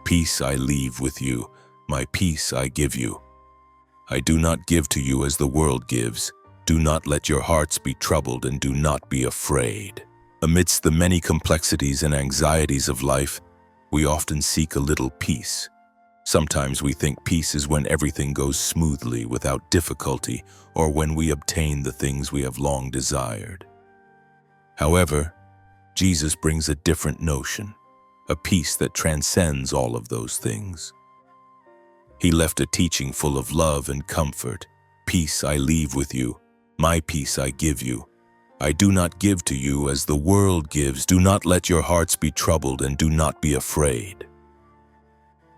Peace I leave with you, my peace I give you. I do not give to you as the world gives. Do not let your hearts be troubled and do not be afraid. Amidst the many complexities and anxieties of life, we often seek a little peace. Sometimes we think peace is when everything goes smoothly without difficulty or when we obtain the things we have long desired. However, Jesus brings a different notion, a peace that transcends all of those things. He left a teaching full of love and comfort. Peace I leave with you, my peace I give you. I do not give to you as the world gives. Do not let your hearts be troubled and do not be afraid.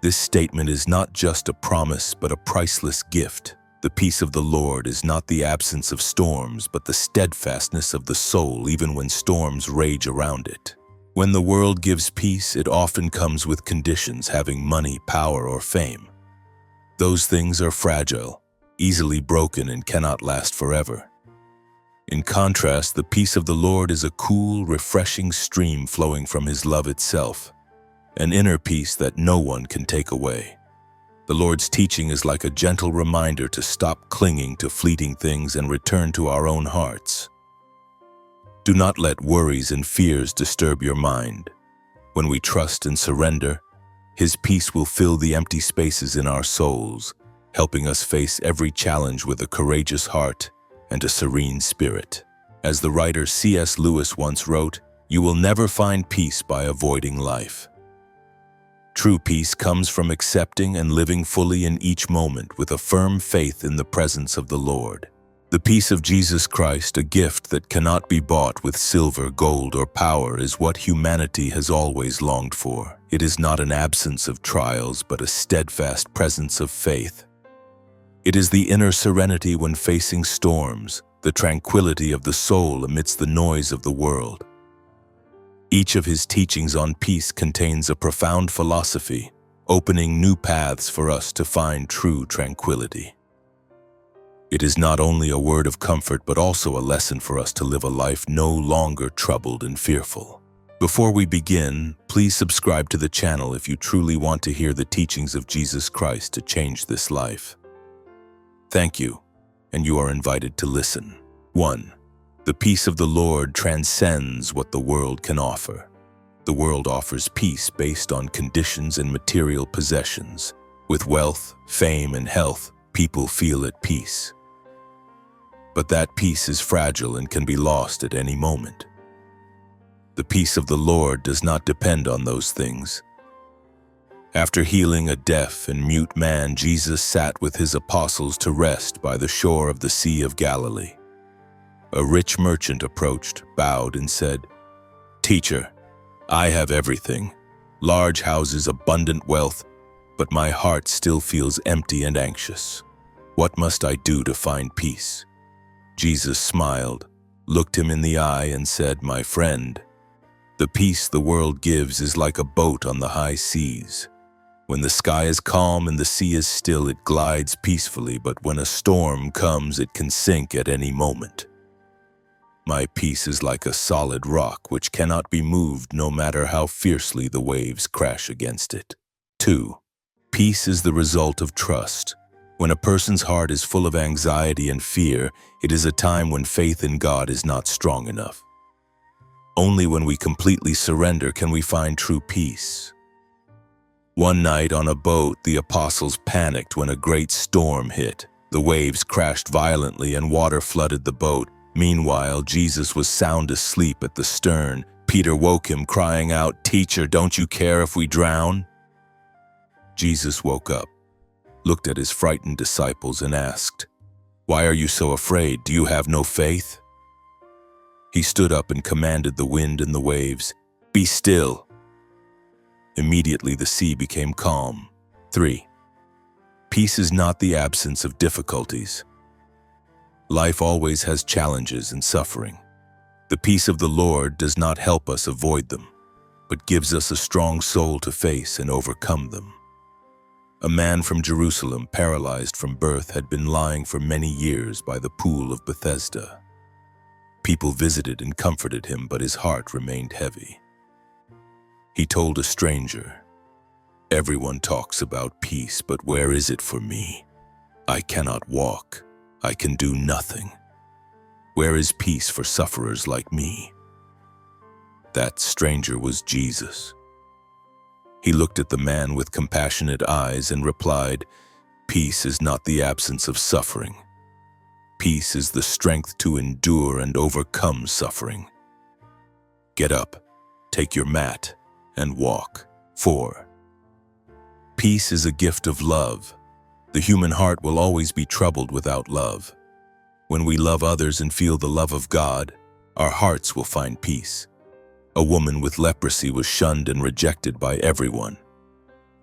This statement is not just a promise but a priceless gift. The peace of the Lord is not the absence of storms but the steadfastness of the soul even when storms rage around it. When the world gives peace, it often comes with conditions, having money, power, or fame. Those things are fragile, easily broken, and cannot last forever. In contrast, the peace of the Lord is a cool, refreshing stream flowing from His love itself, an inner peace that no one can take away. The Lord's teaching is like a gentle reminder to stop clinging to fleeting things and return to our own hearts. Do not let worries and fears disturb your mind. When we trust and surrender, His peace will fill the empty spaces in our souls, helping us face every challenge with a courageous heart and a serene spirit. As the writer C.S. Lewis once wrote, "You will never find peace by avoiding life." True peace comes from accepting and living fully in each moment with a firm faith in the presence of the Lord. The peace of Jesus Christ, a gift that cannot be bought with silver, gold, or power, is what humanity has always longed for. It is not an absence of trials, but a steadfast presence of faith. It is the inner serenity when facing storms, the tranquility of the soul amidst the noise of the world. Each of His teachings on peace contains a profound philosophy, opening new paths for us to find true tranquility. It is not only a word of comfort, but also a lesson for us to live a life no longer troubled and fearful. Before we begin, please subscribe to the channel if you truly want to hear the teachings of Jesus Christ to change this life. Thank you, and you are invited to listen. 1. The peace of the Lord transcends what the world can offer. The world offers peace based on conditions and material possessions. With wealth, fame, and health, people feel at peace. But that peace is fragile and can be lost at any moment. The peace of the Lord does not depend on those things. After healing a deaf and mute man, Jesus sat with His apostles to rest by the shore of the Sea of Galilee. A rich merchant approached, bowed, and said, "Teacher, I have everything, large houses, abundant wealth, but my heart still feels empty and anxious. What must I do to find peace?" Jesus smiled, looked him in the eye, and said, "My friend, the peace the world gives is like a boat on the high seas. When the sky is calm and the sea is still, it glides peacefully, but when a storm comes, it can sink at any moment. My peace is like a solid rock which cannot be moved no matter how fiercely the waves crash against it." 2. Peace is the result of trust. When a person's heart is full of anxiety and fear, it is a time when faith in God is not strong enough. Only when we completely surrender can we find true peace. One night on a boat, the apostles panicked when a great storm hit. The waves crashed violently and water flooded the boat. Meanwhile, Jesus was sound asleep at the stern. Peter woke him, crying out, "Teacher, don't you care if we drown?" Jesus woke up, looked at His frightened disciples, and asked, "Why are you so afraid? Do you have no faith?" He stood up and commanded the wind and the waves, "Be still." Immediately the sea became calm. 3. Peace is not the absence of difficulties. Life always has challenges and suffering. The peace of the Lord does not help us avoid them, but gives us a strong soul to face and overcome them. A man from Jerusalem, paralyzed from birth, had been lying for many years by the pool of Bethesda. People visited and comforted him, but his heart remained heavy. He told a stranger, Everyone talks about peace, but where is it for me? I cannot walk. I can do nothing. Where is peace for sufferers like me? That stranger was Jesus. He looked at the man with compassionate eyes and replied, "Peace is not the absence of suffering. Peace is the strength to endure and overcome suffering. Get up, take your mat, and walk." 4. Peace is a gift of love. The human heart will always be troubled without love. When we love others and feel the love of God, our hearts will find peace. A woman with leprosy was shunned and rejected by everyone.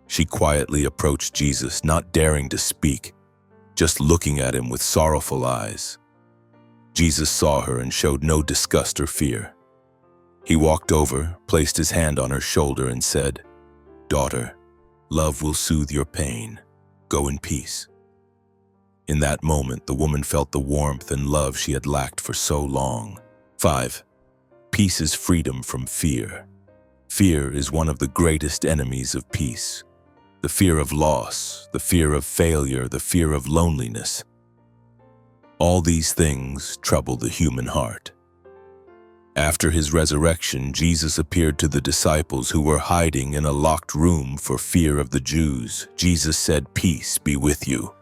She quietly approached Jesus, not daring to speak, just looking at him with sorrowful eyes. Jesus saw her and showed no disgust or fear. He walked over, placed his hand on her shoulder and said, "Daughter, love will soothe your pain. Go in peace." In that moment, the woman felt the warmth and love she had lacked for so long. 5. Peace is freedom from fear. Fear is one of the greatest enemies of peace. The fear of loss, the fear of failure, the fear of loneliness. All these things trouble the human heart. After his resurrection, Jesus appeared to the disciples who were hiding in a locked room for fear of the Jews. Jesus said, "Peace be with you."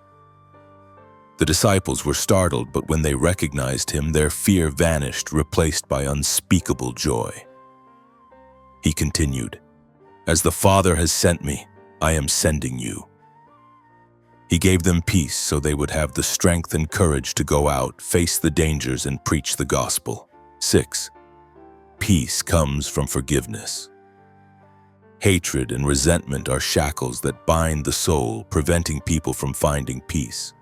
The disciples were startled, but when they recognized him, their fear vanished, replaced by unspeakable joy. He continued, "As the Father has sent me, I am sending you." He gave them peace so they would have the strength and courage to go out, face the dangers, and preach the gospel. 6. Peace comes from forgiveness. Hatred and resentment are shackles that bind the soul, preventing people from finding peace.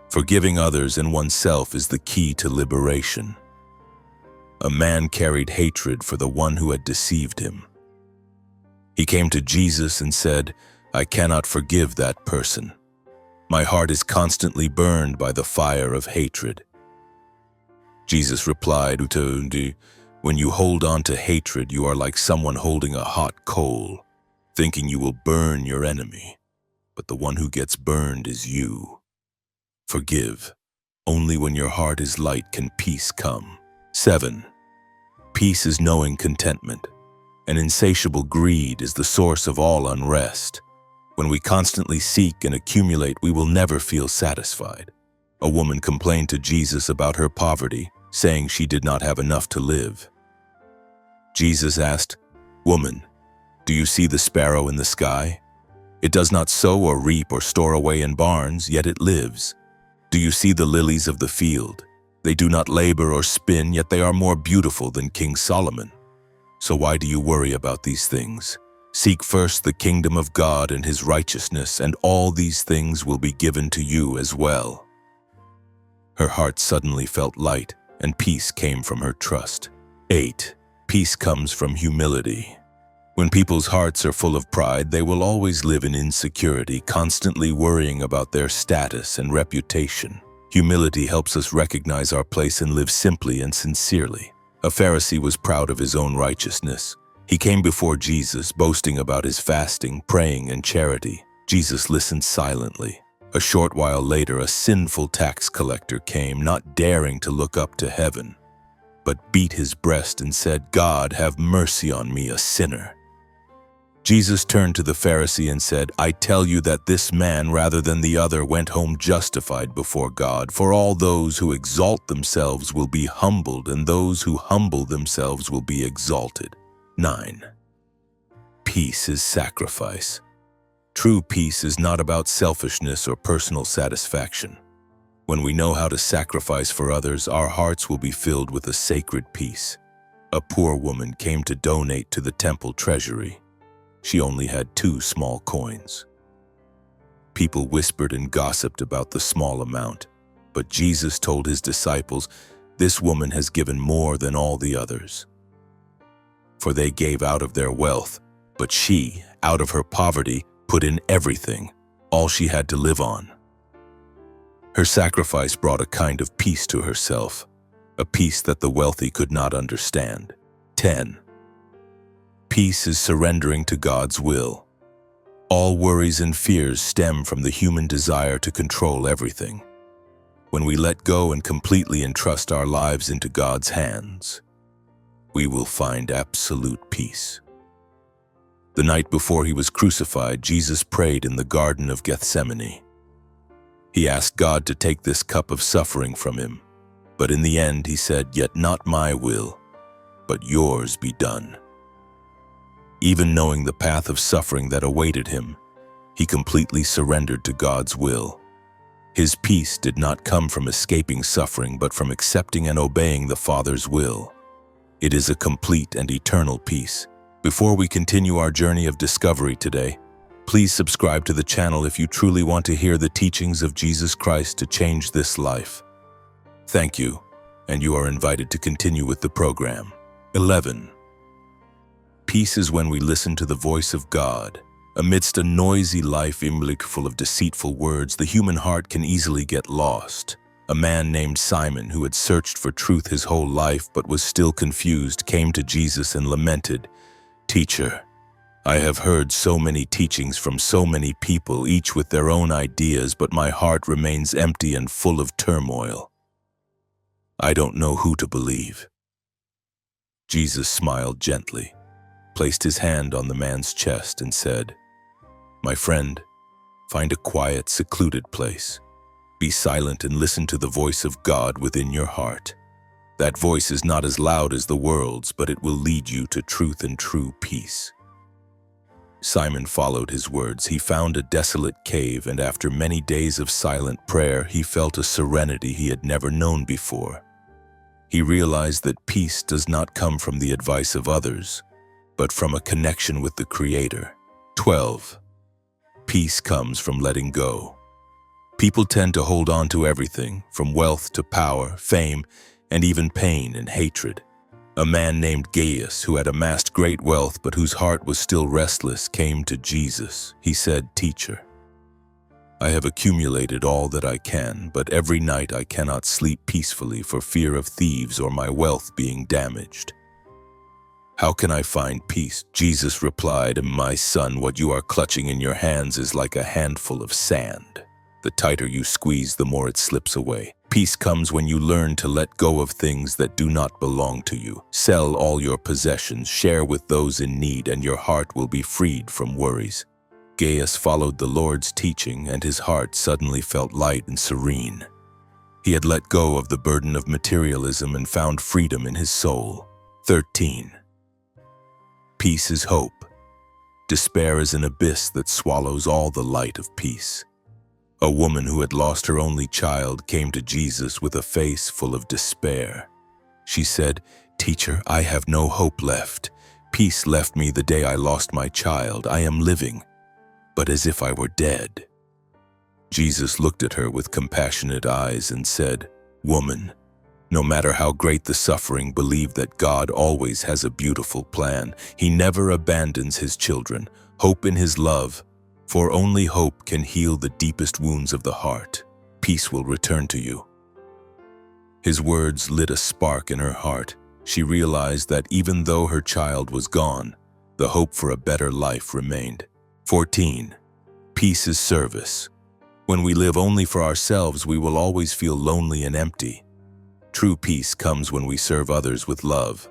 Forgiving others and oneself is the key to liberation. A man carried hatred for the one who had deceived him. He came to Jesus and said, "I cannot forgive that person. My heart is constantly burned by the fire of hatred." Jesus replied, "When you hold on to hatred, you are like someone holding a hot coal, thinking you will burn your enemy. But the one who gets burned is you. Forgive. Only when your heart is light can peace come." 7. Peace is knowing contentment. An insatiable greed is the source of all unrest. When we constantly seek and accumulate, we will never feel satisfied. A woman complained to Jesus about her poverty, saying she did not have enough to live. Jesus asked, "Woman, do you see the sparrow in the sky? It does not sow or reap or store away in barns, yet it lives. Do you see the lilies of the field? They do not labor or spin, yet they are more beautiful than King Solomon. So why do you worry about these things? Seek first the kingdom of God and his righteousness, and all these things will be given to you as well." Her heart suddenly felt light, and peace came from her trust. 8. Peace comes from humility. When people's hearts are full of pride, they will always live in insecurity, constantly worrying about their status and reputation. Humility helps us recognize our place and live simply and sincerely. A Pharisee was proud of his own righteousness. He came before Jesus, boasting about his fasting, praying, and charity. Jesus listened silently. A short while later, a sinful tax collector came, not daring to look up to heaven, but beat his breast and said, "God, have mercy on me, a sinner." Jesus turned to the Pharisee and said, "I tell you that this man, rather than the other, went home justified before God. For all those who exalt themselves will be humbled, and those who humble themselves will be exalted." 9. Peace is sacrifice. True peace is not about selfishness or personal satisfaction. When we know how to sacrifice for others, our hearts will be filled with a sacred peace. A poor woman came to donate to the temple treasury. She only had 2 small coins. People whispered and gossiped about the small amount, but Jesus told his disciples, "This woman has given more than all the others." For they gave out of their wealth, but she, out of her poverty, put in everything, all she had to live on. Her sacrifice brought a kind of peace to herself, a peace that the wealthy could not understand. 10. Peace is surrendering to God's will. All worries and fears stem from the human desire to control everything. When we let go and completely entrust our lives into God's hands, we will find absolute peace. The night before he was crucified, Jesus prayed in the Garden of Gethsemane. He asked God to take this cup of suffering from him, but in the end he said, "Yet not my will, but yours be done." Even knowing the path of suffering that awaited him, he completely surrendered to God's will. His peace did not come from escaping suffering, but from accepting and obeying the Father's will. It is a complete and eternal peace. Before we continue our journey of discovery today, please subscribe to the channel if you truly want to hear the teachings of Jesus Christ to change this life. Thank you, and you are invited to continue with the program. 11. Peace is when we listen to the voice of God. Amidst a noisy life full of deceitful words, the human heart can easily get lost. A man named Simon, who had searched for truth his whole life but was still confused, came to Jesus and lamented, "Teacher, I have heard so many teachings from so many people, each with their own ideas, but my heart remains empty and full of turmoil. I don't know who to believe." Jesus smiled gently, placed his hand on the man's chest, and said, "My friend, find a quiet, secluded place. Be silent and listen to the voice of God within your heart. That voice is not as loud as the world's, but it will lead you to truth and true peace." Simon followed his words. He found a desolate cave, and after many days of silent prayer, he felt a serenity he had never known before. He realized that peace does not come from the advice of others, but from a connection with the Creator. 12. Peace comes from letting go. People tend to hold on to everything, from wealth to power, fame, and even pain and hatred. A man named Gaius, who had amassed great wealth but whose heart was still restless, came to Jesus. He said, "Teacher, I have accumulated all that I can, but every night I cannot sleep peacefully for fear of thieves or my wealth being damaged. How can I find peace?" Jesus replied, "My son, what you are clutching in your hands is like a handful of sand. The tighter you squeeze, the more it slips away. Peace comes when you learn to let go of things that do not belong to you. Sell all your possessions, share with those in need, and your heart will be freed from worries." Gaius followed the Lord's teaching, and his heart suddenly felt light and serene. He had let go of the burden of materialism and found freedom in his soul. 13. Peace is hope. Despair is an abyss that swallows all the light of peace. A woman who had lost her only child came to Jesus with a face full of despair. She said, "Teacher, I have no hope left. Peace left me the day I lost my child. I am living, but as if I were dead." Jesus looked at her with compassionate eyes and said, "Woman, no matter how great the suffering, believe that God always has a beautiful plan. He never abandons his children. Hope in his love, for only hope can heal the deepest wounds of the heart. Peace will return to you." His words lit a spark in her heart. She realized that even though her child was gone, the hope for a better life remained. 14. Peace is service. When we live only for ourselves, we will always feel lonely and empty. True peace comes when we serve others with love.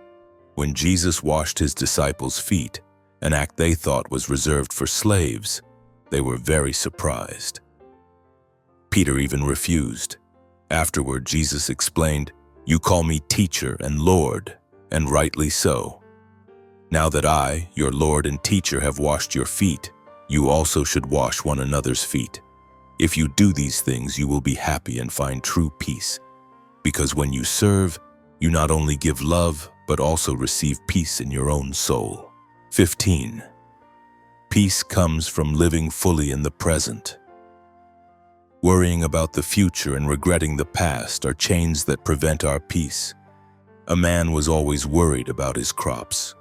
When Jesus washed his disciples' feet, an act they thought was reserved for slaves, they were very surprised. Peter even refused. Afterward, Jesus explained, "You call me teacher and Lord, and rightly so. Now that I, your Lord and teacher, have washed your feet, you also should wash one another's feet. If you do these things, you will be happy and find true peace. Because when you serve, you not only give love, but also receive peace in your own soul." 15. Peace comes from living fully in the present. Worrying about the future and regretting the past are chains that prevent our peace. A man was always worried about his crops.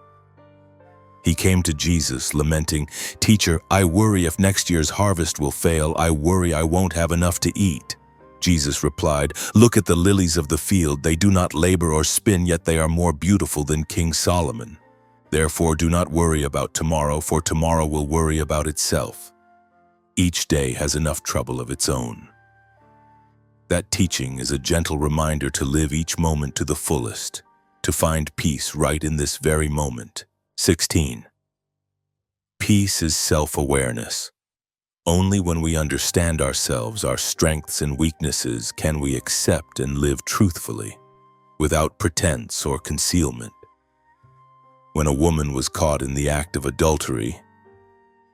He came to Jesus lamenting, "Teacher, I worry if next year's harvest will fail. I worry I won't have enough to eat." Jesus replied, "Look at the lilies of the field. They do not labor or spin, yet they are more beautiful than King Solomon. Therefore, do not worry about tomorrow, for tomorrow will worry about itself. Each day has enough trouble of its own. That teaching is a gentle reminder to live each moment to the fullest, to find peace right in this very moment. 16. Peace is self-awareness. Only when we understand ourselves, our strengths and weaknesses, can we accept and live truthfully, without pretense or concealment. When a woman was caught in the act of adultery,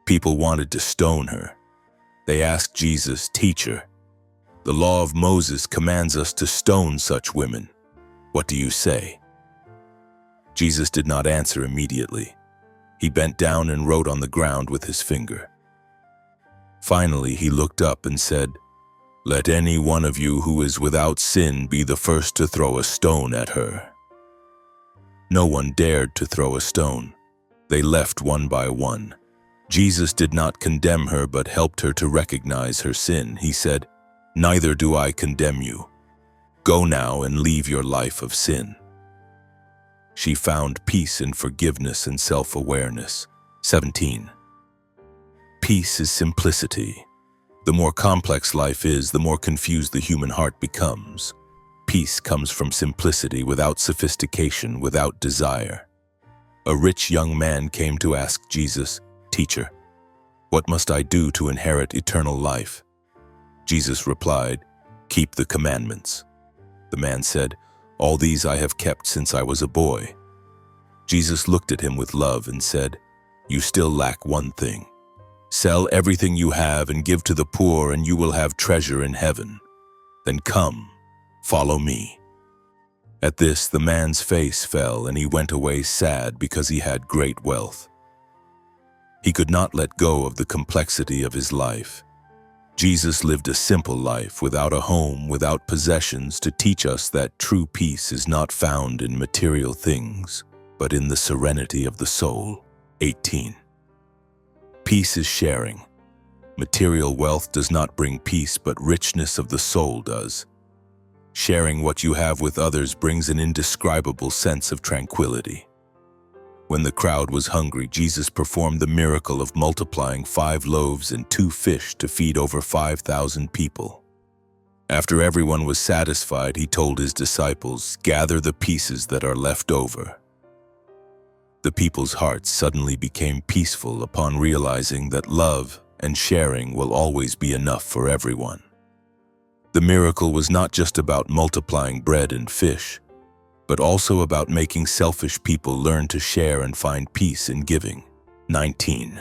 people wanted to stone her. They asked Jesus, "Teacher, the law of Moses commands us to stone such women. What do you say?" Jesus did not answer immediately. He bent down and wrote on the ground with his finger. Finally, he looked up and said, "Let any one of you who is without sin be the first to throw a stone at her." No one dared to throw a stone. They left one by one. Jesus did not condemn her, but helped her to recognize her sin. He said, "Neither do I condemn you. Go now and leave your life of sin." She found peace in forgiveness and self-awareness. 17. Peace is simplicity. The more complex life is, the more confused the human heart becomes. Peace comes from simplicity, without sophistication, without desire. A rich young man came to ask Jesus, "Teacher, what must I do to inherit eternal life?" Jesus replied, "Keep the commandments." The man said, "All these I have kept since I was a boy." Jesus looked at him with love and said, "You still lack one thing. Sell everything you have and give to the poor, and you will have treasure in heaven. Then come, follow me." At this, the man's face fell, and he went away sad because he had great wealth. He could not let go of the complexity of his life. Jesus lived a simple life, without a home, without possessions, to teach us that true peace is not found in material things, but in the serenity of the soul. 18. Peace is sharing. Material wealth does not bring peace, but richness of the soul does. Sharing what you have with others brings an indescribable sense of tranquility. When the crowd was hungry, Jesus performed the miracle of multiplying 5 loaves and 2 fish to feed over 5,000 people. After everyone was satisfied, he told his disciples, "Gather the pieces that are left over." The people's hearts suddenly became peaceful upon realizing that love and sharing will always be enough for everyone. The miracle was not just about multiplying bread and fish, but also about making selfish people learn to share and find peace in giving. 19.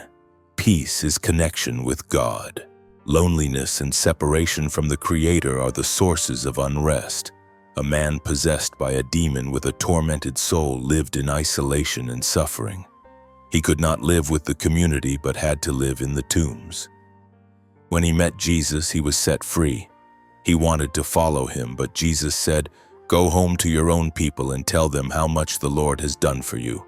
Peace is connection with God. Loneliness and separation from the Creator are the sources of unrest. A man possessed by a demon with a tormented soul lived in isolation and suffering. He could not live with the community, but had to live in the tombs. When he met Jesus, he was set free. He wanted to follow him, but Jesus said, "Go home to your own people and tell them how much the Lord has done for you."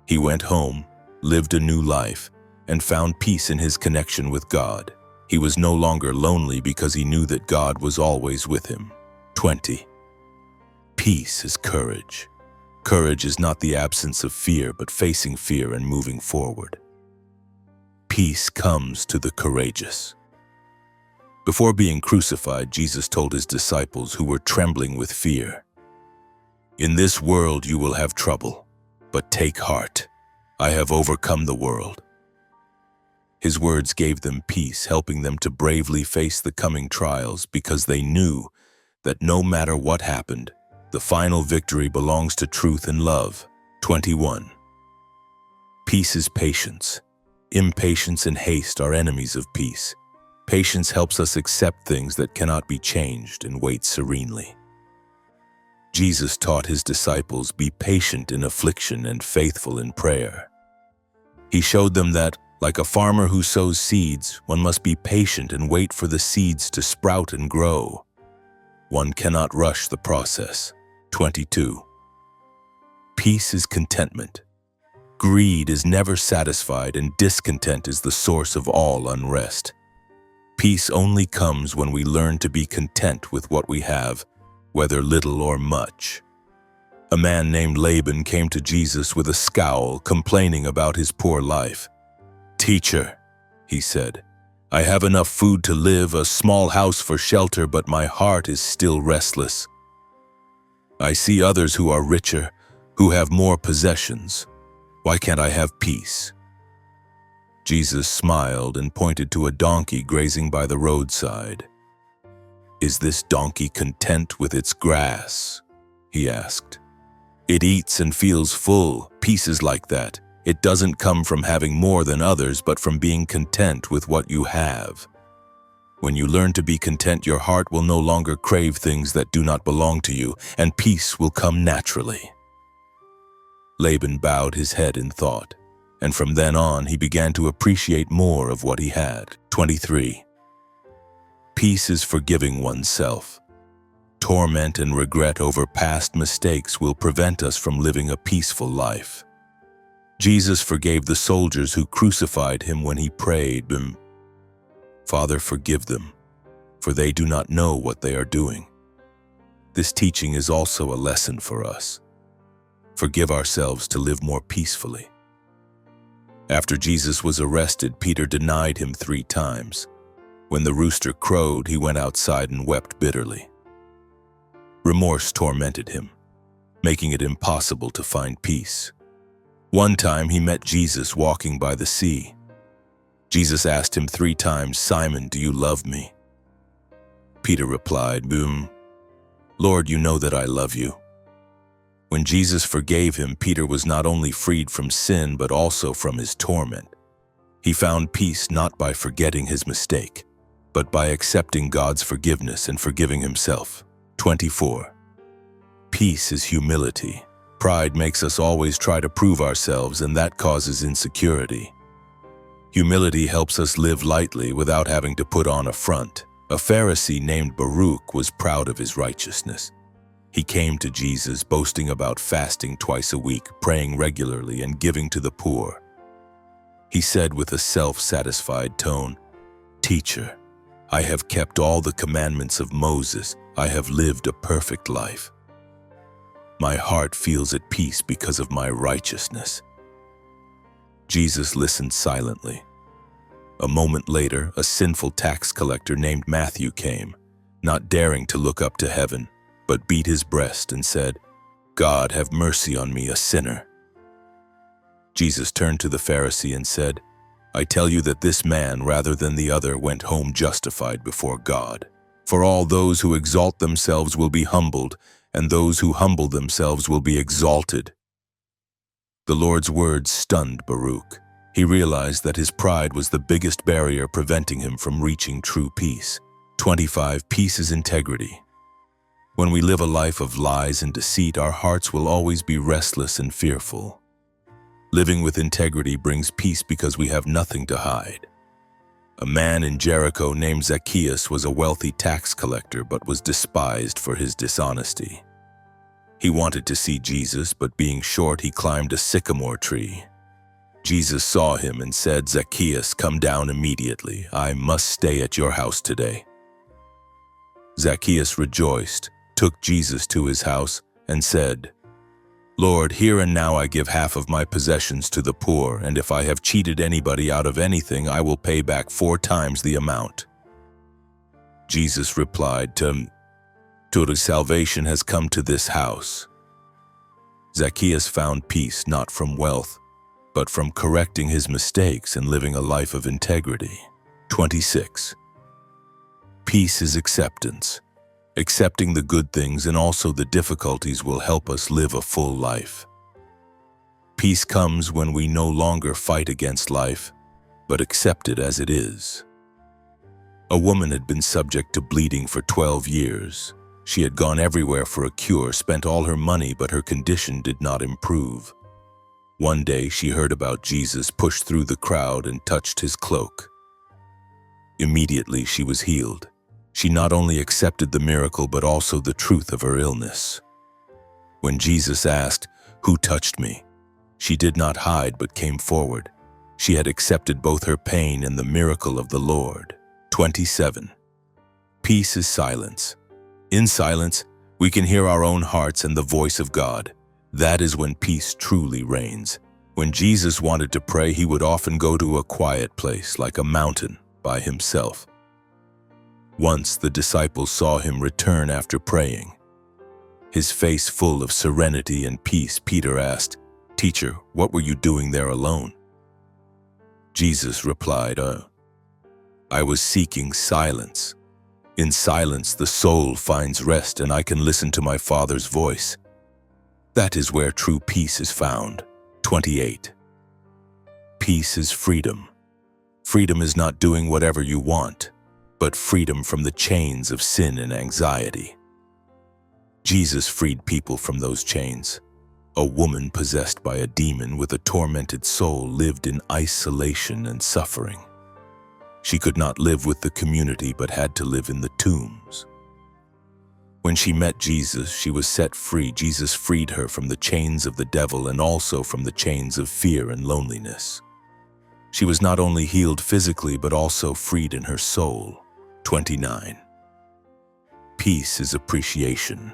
He went home, lived a new life, and found peace in his connection with God. He was no longer lonely because he knew that God was always with him. 20. Peace is courage. Courage is not the absence of fear, but facing fear and moving forward. Peace comes to the courageous. Before being crucified, Jesus told his disciples, who were trembling with fear, "In this world you will have trouble, but take heart. I have overcome the world." His words gave them peace, helping them to bravely face the coming trials, because they knew that no matter what happened, the final victory belongs to truth and love. 21. Peace is patience. Impatience and haste are enemies of peace. Patience helps us accept things that cannot be changed and wait serenely. Jesus taught his disciples, "Be patient in affliction and faithful in prayer." He showed them that, like a farmer who sows seeds, one must be patient and wait for the seeds to sprout and grow. One cannot rush the process. 22. Peace is contentment. Greed is never satisfied, and discontent is the source of all unrest. Peace only comes when we learn to be content with what we have, whether little or much. A man named Laban came to Jesus with a scowl, complaining about his poor life. "Teacher," he said, "I have enough food to live, a small house for shelter, but my heart is still restless. I see others who are richer, who have more possessions. Why can't I have peace?" Jesus smiled and pointed to a donkey grazing by the roadside. "Is this donkey content with its grass?" he asked. "It eats and feels full. Peace is like that. It doesn't come from having more than others, but from being content with what you have. When you learn to be content, your heart will no longer crave things that do not belong to you, and peace will come naturally." Laban bowed his head in thought, and from then on he began to appreciate more of what he had. 23. Peace is forgiving oneself. Torment and regret over past mistakes will prevent us from living a peaceful life. Jesus forgave the soldiers who crucified him when he prayed, "Father, forgive them, for they do not know what they are doing." This teaching is also a lesson for us. Forgive ourselves to live more peacefully. After Jesus was arrested, Peter denied him 3 times. When the rooster crowed, he went outside and wept bitterly. Remorse tormented him, making it impossible to find peace. One time he met Jesus walking by the sea. Jesus asked him 3 times, "Simon, do you love me?" Peter replied, "Lord, you know that I love you." When Jesus forgave him, Peter was not only freed from sin, but also from his torment. He found peace not by forgetting his mistake, but by accepting God's forgiveness and forgiving himself. 24. Peace is humility. Pride makes us always try to prove ourselves, and that causes insecurity. Humility helps us live lightly without having to put on a front. A Pharisee named Baruch was proud of his righteousness. He came to Jesus boasting about fasting twice a week, praying regularly, and giving to the poor. He said with a self-satisfied tone, "Teacher, I have kept all the commandments of Moses. I have lived a perfect life. My heart feels at peace because of my righteousness." Jesus listened silently. A moment later, a sinful tax collector named Matthew came, not daring to look up to heaven, but beat his breast and said, "God, have mercy on me, a sinner." Jesus turned to the Pharisee and said, "I tell you that this man, rather than the other, went home justified before God. For all those who exalt themselves will be humbled, and those who humble themselves will be exalted." The Lord's words stunned Baruch. He realized that his pride was the biggest barrier preventing him from reaching true peace. 25. Peace is integrity. When we live a life of lies and deceit, our hearts will always be restless and fearful. Living with integrity brings peace because we have nothing to hide. A man in Jericho named Zacchaeus was a wealthy tax collector but was despised for his dishonesty. He wanted to see Jesus, but being short, he climbed a sycamore tree. Jesus saw him and said, "Zacchaeus, come down immediately. I must stay at your house today." Zacchaeus rejoiced, took Jesus to his house, and said, "Lord, here and now I give half of my possessions to the poor, and if I have cheated anybody out of anything, I will pay back 4 times the amount." Jesus replied, "Total salvation has come to this house." Zacchaeus found peace not from wealth, but from correcting his mistakes and living a life of integrity. 26. Peace is acceptance. Accepting the good things and also the difficulties will help us live a full life. Peace comes when we no longer fight against life, but accept it as it is. A woman had been subject to bleeding for 12 years. She had gone everywhere for a cure, spent all her money, but her condition did not improve. One day she heard about Jesus, pushed through the crowd, and touched his cloak. Immediately she was healed. She not only accepted the miracle, but also the truth of her illness. When Jesus asked, "Who touched me?" she did not hide but came forward. She had accepted both her pain and the miracle of the Lord. 27. Peace is silence. In silence, we can hear our own hearts and the voice of God. That is when peace truly reigns. When Jesus wanted to pray, he would often go to a quiet place like a mountain by himself. Once the disciples saw him return after praying. His face full of serenity and peace, Peter asked, "Teacher, what were you doing there alone?" Jesus replied, "I was seeking silence. In silence, the soul finds rest, and I can listen to my Father's voice. That is where true peace is found." 28. Peace is freedom. Freedom is not doing whatever you want, but freedom from the chains of sin and anxiety. Jesus freed people from those chains. A woman possessed by a demon with a tormented soul lived in isolation and suffering. She could not live with the community but had to live in the tombs. When she met Jesus, she was set free. Jesus freed her from the chains of the devil and also from the chains of fear and loneliness. She was not only healed physically but also freed in her soul. 29. Peace is appreciation.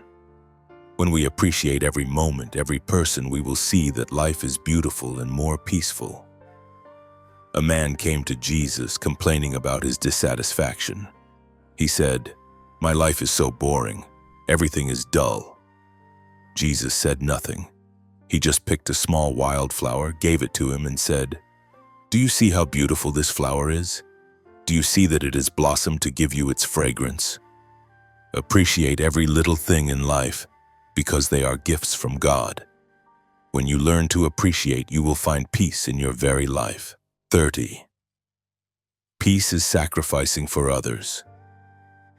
When we appreciate every moment, every person, we will see that life is beautiful and more peaceful. A man came to Jesus complaining about his dissatisfaction. He said, "My life is so boring. Everything is dull." Jesus said nothing. He just picked a small wildflower, gave it to him, and said, "Do you see how beautiful this flower is? Do you see that it has blossomed to give you its fragrance? Appreciate every little thing in life, because they are gifts from God. When you learn to appreciate, you will find peace in your very life. 30. Peace is sacrificing for others.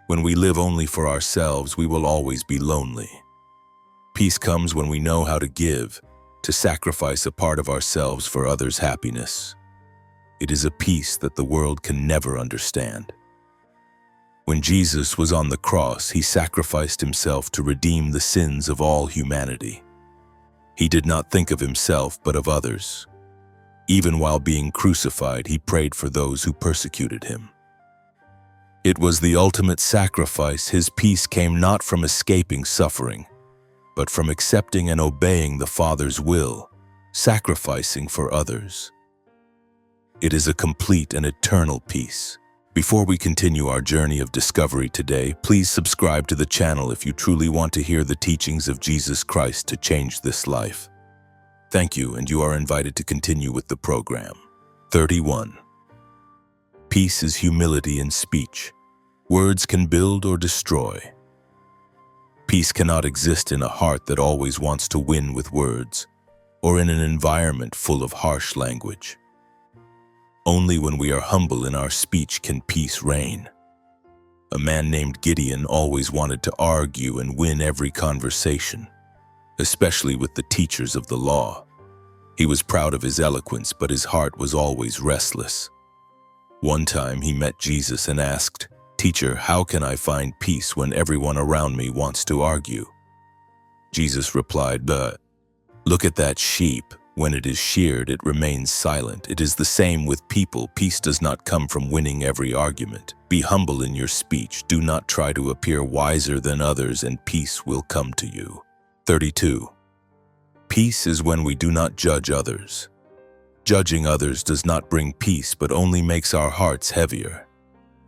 When we live only for ourselves, we will always be lonely. Peace comes when we know how to give, to sacrifice a part of ourselves for others' happiness. It is a peace that the world can never understand. When Jesus was on the cross, he sacrificed himself to redeem the sins of all humanity. He did not think of himself, but of others. Even while being crucified, he prayed for those who persecuted him. It was the ultimate sacrifice. His peace came not from escaping suffering, but from accepting and obeying the Father's will, sacrificing for others. It is a complete and eternal peace. Before we continue our journey of discovery today, please subscribe to the channel if you truly want to hear the teachings of Jesus Christ to change this life. Thank you, and you are invited to continue with the program. 31. Peace is humility in speech. Words can build or destroy. Peace cannot exist in a heart that always wants to win with words, or in an environment full of harsh language. Only when we are humble in our speech can peace reign. A man named Gideon always wanted to argue and win every conversation, especially with the teachers of the law. He was proud of his eloquence, but his heart was always restless. One time he met Jesus and asked, "Teacher, how can I find peace when everyone around me wants to argue?" Jesus replied, "Look at that sheep. When it is sheared, it remains silent. It is the same with people. Peace does not come from winning every argument. Be humble in your speech. Do not try to appear wiser than others, and peace will come to you." 32. Peace is when we do not judge others. Judging others does not bring peace, but only makes our hearts heavier.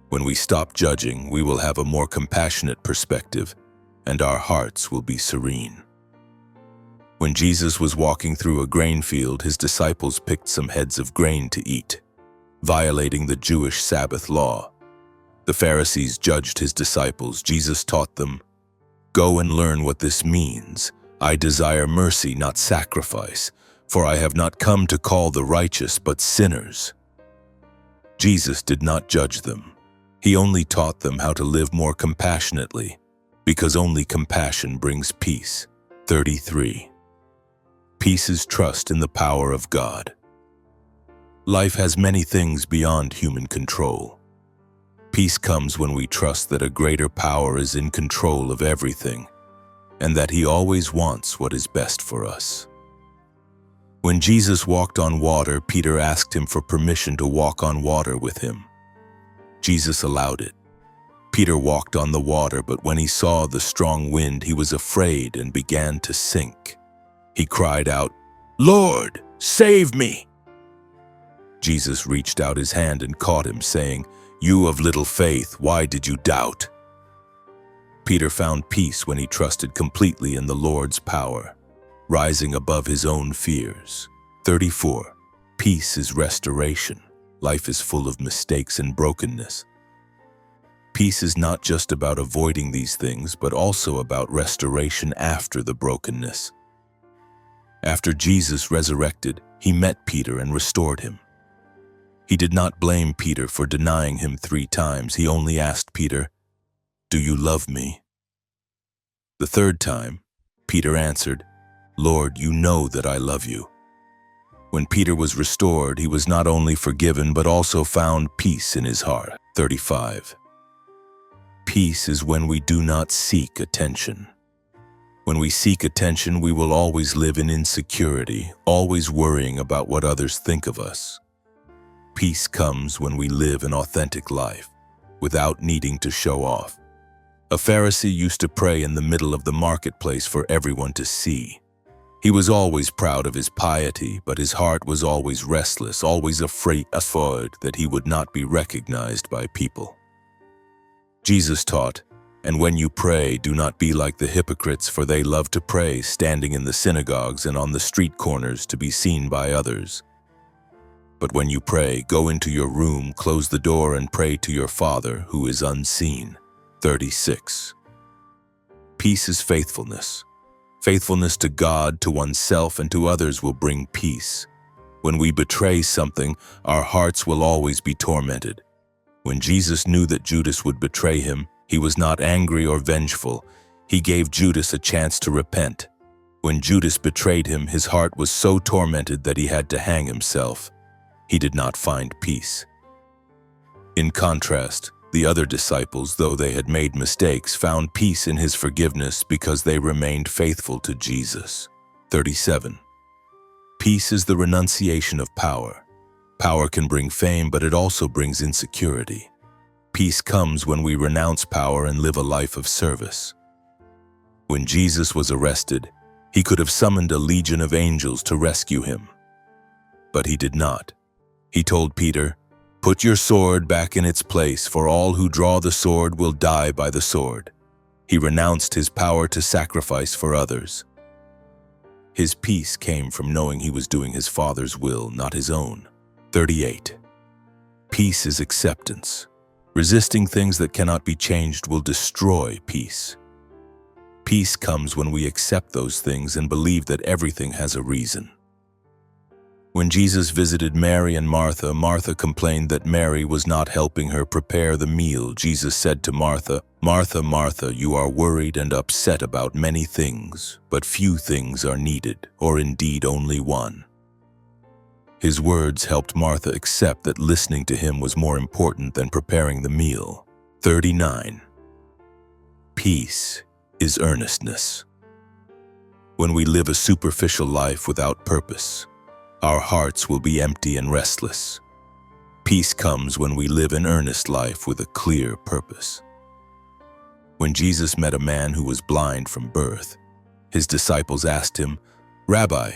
When we stop judging, we will have a more compassionate perspective, and our hearts will be serene. When Jesus was walking through a grain field, his disciples picked some heads of grain to eat, violating the Jewish Sabbath law. The Pharisees judged his disciples. Jesus taught them, "Go and learn what this means. I desire mercy, not sacrifice, for I have not come to call the righteous but sinners." Jesus did not judge them. He only taught them how to live more compassionately, because only compassion brings peace. 33. Peace is trust in the power of God. Life has many things beyond human control. Peace comes when we trust that a greater power is in control of everything, and that he always wants what is best for us. When Jesus walked on water, Peter asked him for permission to walk on water with him. Jesus allowed it. Peter walked on the water, but when he saw the strong wind, he was afraid and began to sink. He cried out, "Lord, save me!" Jesus reached out his hand and caught him, saying, "You of little faith, why did you doubt?" Peter found peace when he trusted completely in the Lord's power, rising above his own fears. 34. Peace is restoration. Life is full of mistakes and brokenness. Peace is not just about avoiding these things, but also about restoration after the brokenness. After Jesus resurrected, he met Peter and restored him. He did not blame Peter for denying him 3 times. He only asked Peter, "Do you love me?" The 3rd time, Peter answered, "Lord, you know that I love you." When Peter was restored, he was not only forgiven but also found peace in his heart. 35. Peace is when we do not seek attention. When we seek attention, we will always live in insecurity, always worrying about what others think of us. Peace comes when we live an authentic life, without needing to show off. A Pharisee used to pray in the middle of the marketplace for everyone to see. He was always proud of his piety, but his heart was always restless, always afraid that he would not be recognized by people. Jesus taught, "And when you pray, do not be like the hypocrites, for they love to pray, standing in the synagogues and on the street corners to be seen by others. But when you pray, go into your room, close the door, and pray to your Father who is unseen." 36. Peace is faithfulness. Faithfulness to God, to oneself, and to others will bring peace. When we betray something, our hearts will always be tormented. When Jesus knew that Judas would betray him, he was not angry or vengeful. He gave Judas a chance to repent. When Judas betrayed him, his heart was so tormented that he had to hang himself. He did not find peace. In contrast, the other disciples, though they had made mistakes, found peace in his forgiveness because they remained faithful to Jesus. 37. Peace is the renunciation of power. Power can bring fame, but it also brings insecurity. Peace comes when we renounce power and live a life of service. When Jesus was arrested, he could have summoned a legion of angels to rescue him. But he did not. He told Peter, "Put your sword back in its place, for all who draw the sword will die by the sword." He renounced his power to sacrifice for others. His peace came from knowing he was doing his Father's will, not his own. 38. Peace is acceptance. Resisting things that cannot be changed will destroy peace. Peace comes when we accept those things and believe that everything has a reason. When Jesus visited Mary and Martha, Martha complained that Mary was not helping her prepare the meal. Jesus said to Martha, "Martha, Martha, you are worried and upset about many things, but few things are needed, or indeed only one." His words helped Martha accept that listening to him was more important than preparing the meal. 39. Peace is earnestness. When we live a superficial life without purpose, our hearts will be empty and restless. Peace comes when we live an earnest life with a clear purpose. When Jesus met a man who was blind from birth, his disciples asked him, "Rabbi,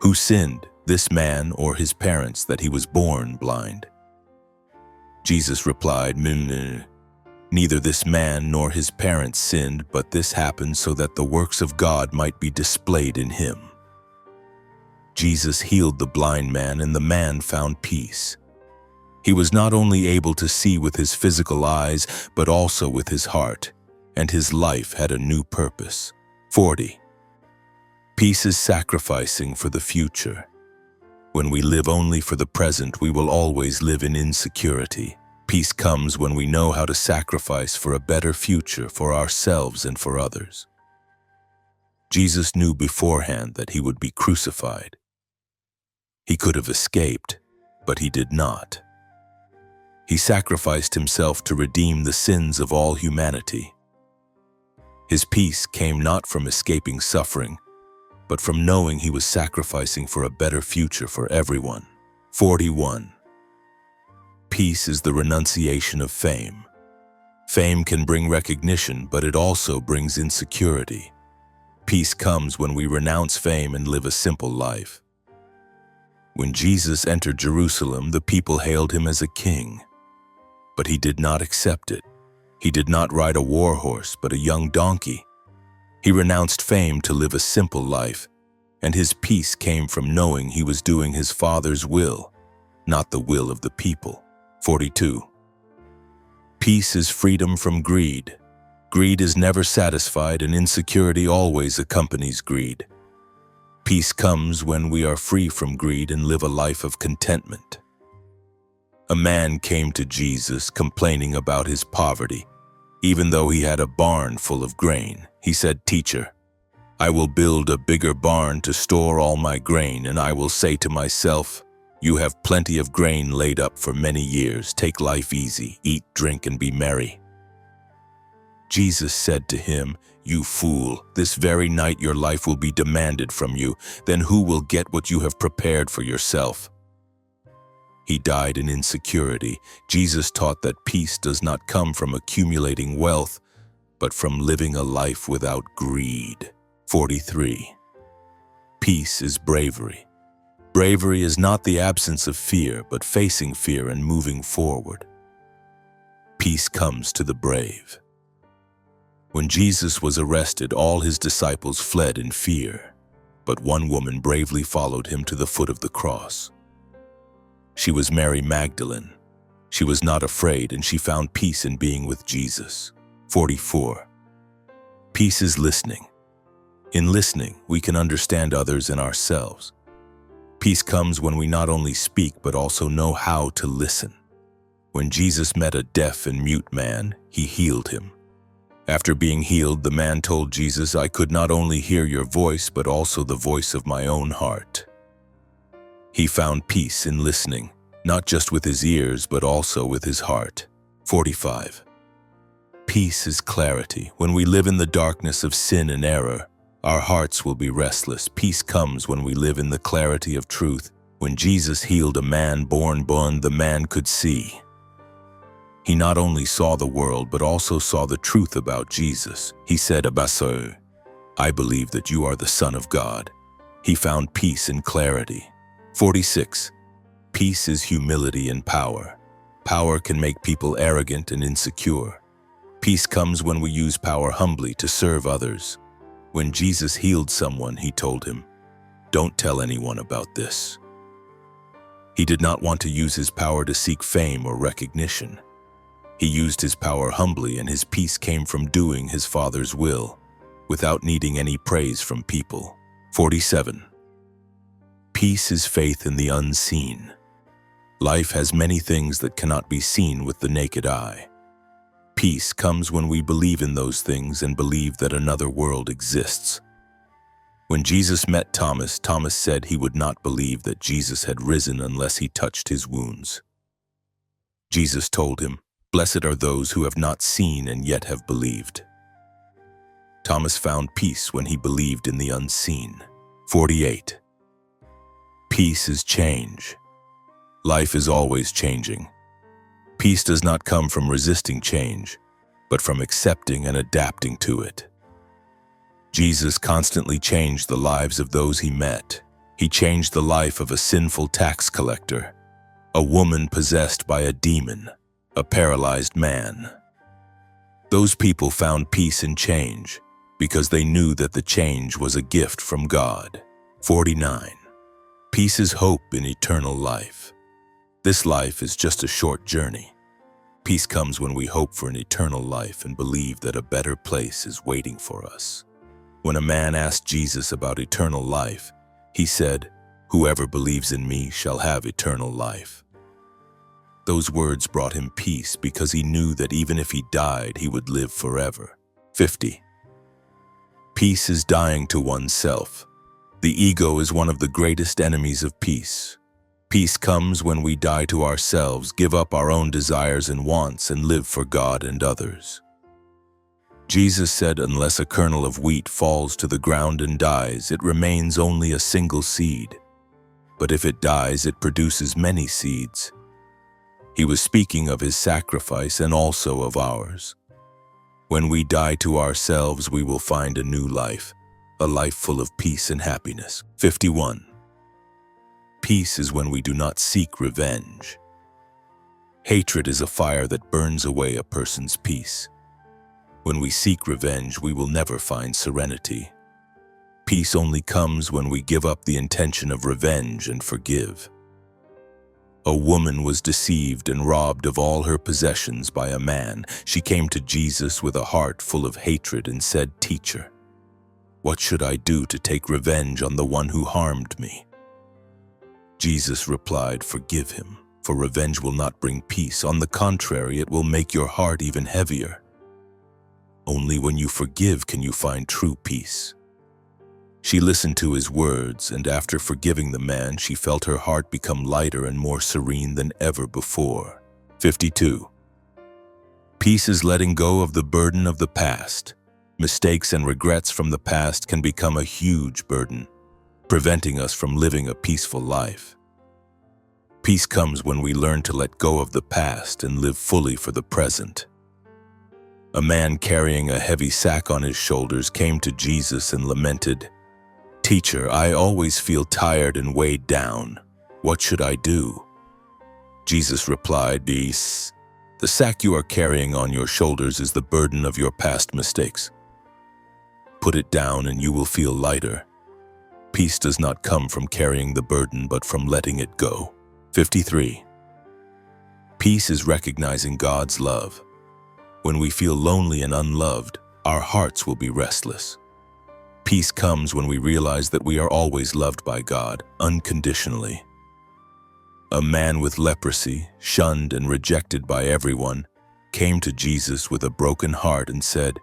who sinned, this man or his parents, that he was born blind?" Jesus replied, "Neither this man nor his parents sinned, but this happened so that the works of God might be displayed in him." Jesus healed the blind man, and the man found peace. He was not only able to see with his physical eyes, but also with his heart, and his life had a new purpose. 40. Peace is sacrificing for the future. When we live only for the present, we will always live in insecurity. Peace comes when we know how to sacrifice for a better future for ourselves and for others. Jesus knew beforehand that he would be crucified. He could have escaped, but he did not. He sacrificed himself to redeem the sins of all humanity. His peace came not from escaping suffering, but from knowing he was sacrificing for a better future for everyone. 41. Peace is the renunciation of fame. Fame can bring recognition, but it also brings insecurity. Peace comes when we renounce fame and live a simple life. When Jesus entered Jerusalem, the people hailed him as a king, but he did not accept it. He did not ride a war horse, but a young donkey. He renounced fame to live a simple life, and his peace came from knowing he was doing his Father's will, not the will of the people. 42. Peace is freedom from greed. Greed is never satisfied, and insecurity always accompanies greed. Peace comes when we are free from greed and live a life of contentment. A man came to Jesus complaining about his poverty. Even though he had a barn full of grain, he said, "Teacher, I will build a bigger barn to store all my grain, and I will say to myself, you have plenty of grain laid up for many years. Take life easy, eat, drink, and be merry." Jesus said to him, "You fool, this very night your life will be demanded from you. Then who will get what you have prepared for yourself?" He died in insecurity. Jesus taught that peace does not come from accumulating wealth, but from living a life without greed. 43. Peace is bravery. Bravery is not the absence of fear, but facing fear and moving forward. Peace comes to the brave. When Jesus was arrested, all his disciples fled in fear, but one woman bravely followed him to the foot of the cross. She was Mary Magdalene. She was not afraid, and she found peace in being with Jesus. 44. Peace is listening. In listening, we can understand others and ourselves. Peace comes when we not only speak, but also know how to listen. When Jesus met a deaf and mute man, he healed him. After being healed, the man told Jesus, "I could not only hear your voice, but also the voice of my own heart." He found peace in listening, not just with his ears, but also with his heart. 45. Peace is clarity. When we live in the darkness of sin and error, our hearts will be restless. Peace comes when we live in the clarity of truth. When Jesus healed a man born blind, the man could see. He not only saw the world, but also saw the truth about Jesus. He said, "Abaso, I believe that you are the Son of God." He found peace and clarity. 46. Peace is humility and power. Power can make people arrogant and insecure. Peace comes when we use power humbly to serve others. When Jesus healed someone, he told him, "Don't tell anyone about this." He did not want to use his power to seek fame or recognition. He used his power humbly, and his peace came from doing his Father's will, without needing any praise from people. 47. Peace is faith in the unseen. Life has many things that cannot be seen with the naked eye. Peace comes when we believe in those things and believe that another world exists. When Jesus met Thomas, Thomas said he would not believe that Jesus had risen unless he touched his wounds. Jesus told him, "Blessed are those who have not seen and yet have believed." Thomas found peace when he believed in the unseen. 48. Peace is change. Life is always changing. Peace does not come from resisting change, but from accepting and adapting to it. Jesus constantly changed the lives of those he met. He changed the life of a sinful tax collector, a woman possessed by a demon, a paralyzed man. Those people found peace in change because they knew that the change was a gift from God. 49. Peace is hope in eternal life. This life is just a short journey. Peace comes when we hope for an eternal life and believe that a better place is waiting for us. When a man asked Jesus about eternal life, he said, "Whoever believes in me shall have eternal life." Those words brought him peace because he knew that even if he died, he would live forever. 50. Peace is dying to oneself. The ego is one of the greatest enemies of peace. Peace comes when we die to ourselves, give up our own desires and wants, and live for God and others. Jesus said, "Unless a kernel of wheat falls to the ground and dies, it remains only a single seed. But if it dies, it produces many seeds." He was speaking of his sacrifice and also of ours. When we die to ourselves, we will find a new life. a life full of peace and happiness. 51. Peace is when we do not seek revenge. Hatred is a fire that burns away a person's peace. When we seek revenge, we will never find serenity. Peace only comes when we give up the intention of revenge and forgive. A woman was deceived and robbed of all her possessions by a man. She came to Jesus with a heart full of hatred and said, "Teacher, what should I do to take revenge on the one who harmed me?" Jesus replied, "Forgive him, for revenge will not bring peace. On the contrary, it will make your heart even heavier. Only when you forgive can you find true peace." She listened to his words, and after forgiving the man, she felt her heart become lighter and more serene than ever before. 52. Peace is letting go of the burden of the past. Mistakes and regrets from the past can become a huge burden, preventing us from living a peaceful life. Peace comes when we learn to let go of the past and live fully for the present. A man carrying a heavy sack on his shoulders came to Jesus and lamented, "Teacher, I always feel tired and weighed down. What should I do?" Jesus replied, "The sack you are carrying on your shoulders is the burden of your past mistakes. Put it down and you will feel lighter." Peace does not come from carrying the burden, but from letting it go. 53. Peace is recognizing God's love. When we feel lonely and unloved, our hearts will be restless. Peace comes when we realize that we are always loved by God, unconditionally. A man with leprosy, shunned and rejected by everyone, came to Jesus with a broken heart and said,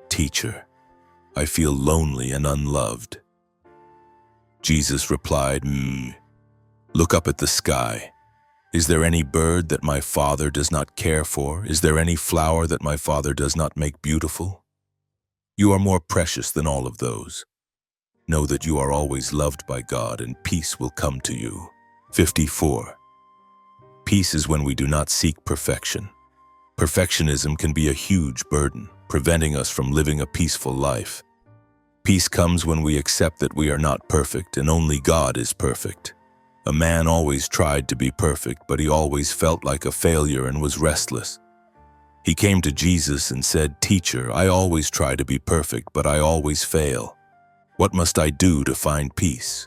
"Teacher, I feel lonely and unloved." Jesus replied, "Look up at the sky. Is there any bird that my Father does not care for? Is there any flower that my Father does not make beautiful? You are more precious than all of those. Know that you are always loved by God, and peace will come to you." 54. Peace is when we do not seek perfection. Perfectionism can be a huge burden, preventing us from living a peaceful life. Peace comes when we accept that we are not perfect and only God is perfect. A man always tried to be perfect, but he always felt like a failure and was restless. He came to Jesus and said, "Teacher, I always try to be perfect, but I always fail. What must I do to find peace?"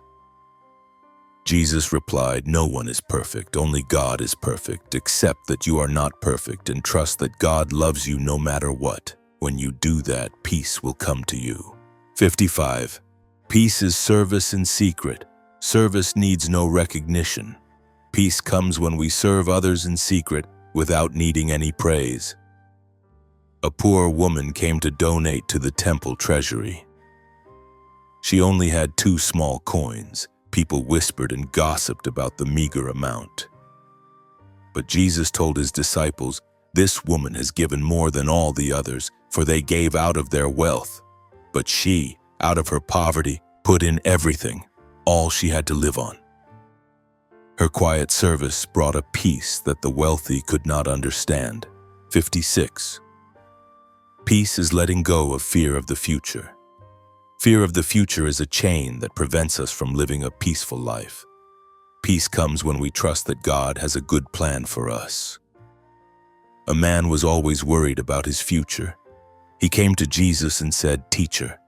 Jesus replied, "No one is perfect, only God is perfect. Accept that you are not perfect and trust that God loves you no matter what. When you do that, peace will come to you." 55. Peace is service in secret. Service needs no recognition. Peace comes when we serve others in secret without needing any praise. A poor woman came to donate to the temple treasury. She only had 2 small coins. People whispered and gossiped about the meager amount. But Jesus told his disciples, "This woman has given more than all the others, for they gave out of their wealth. But she, out of her poverty, put in everything, all she had to live on." Her quiet service brought a peace that the wealthy could not understand. 56. Peace is letting go of fear of the future. Fear of the future is a chain that prevents us from living a peaceful life. Peace comes when we trust that God has a good plan for us. A man was always worried about his future. He came to Jesus and said, "Teacher,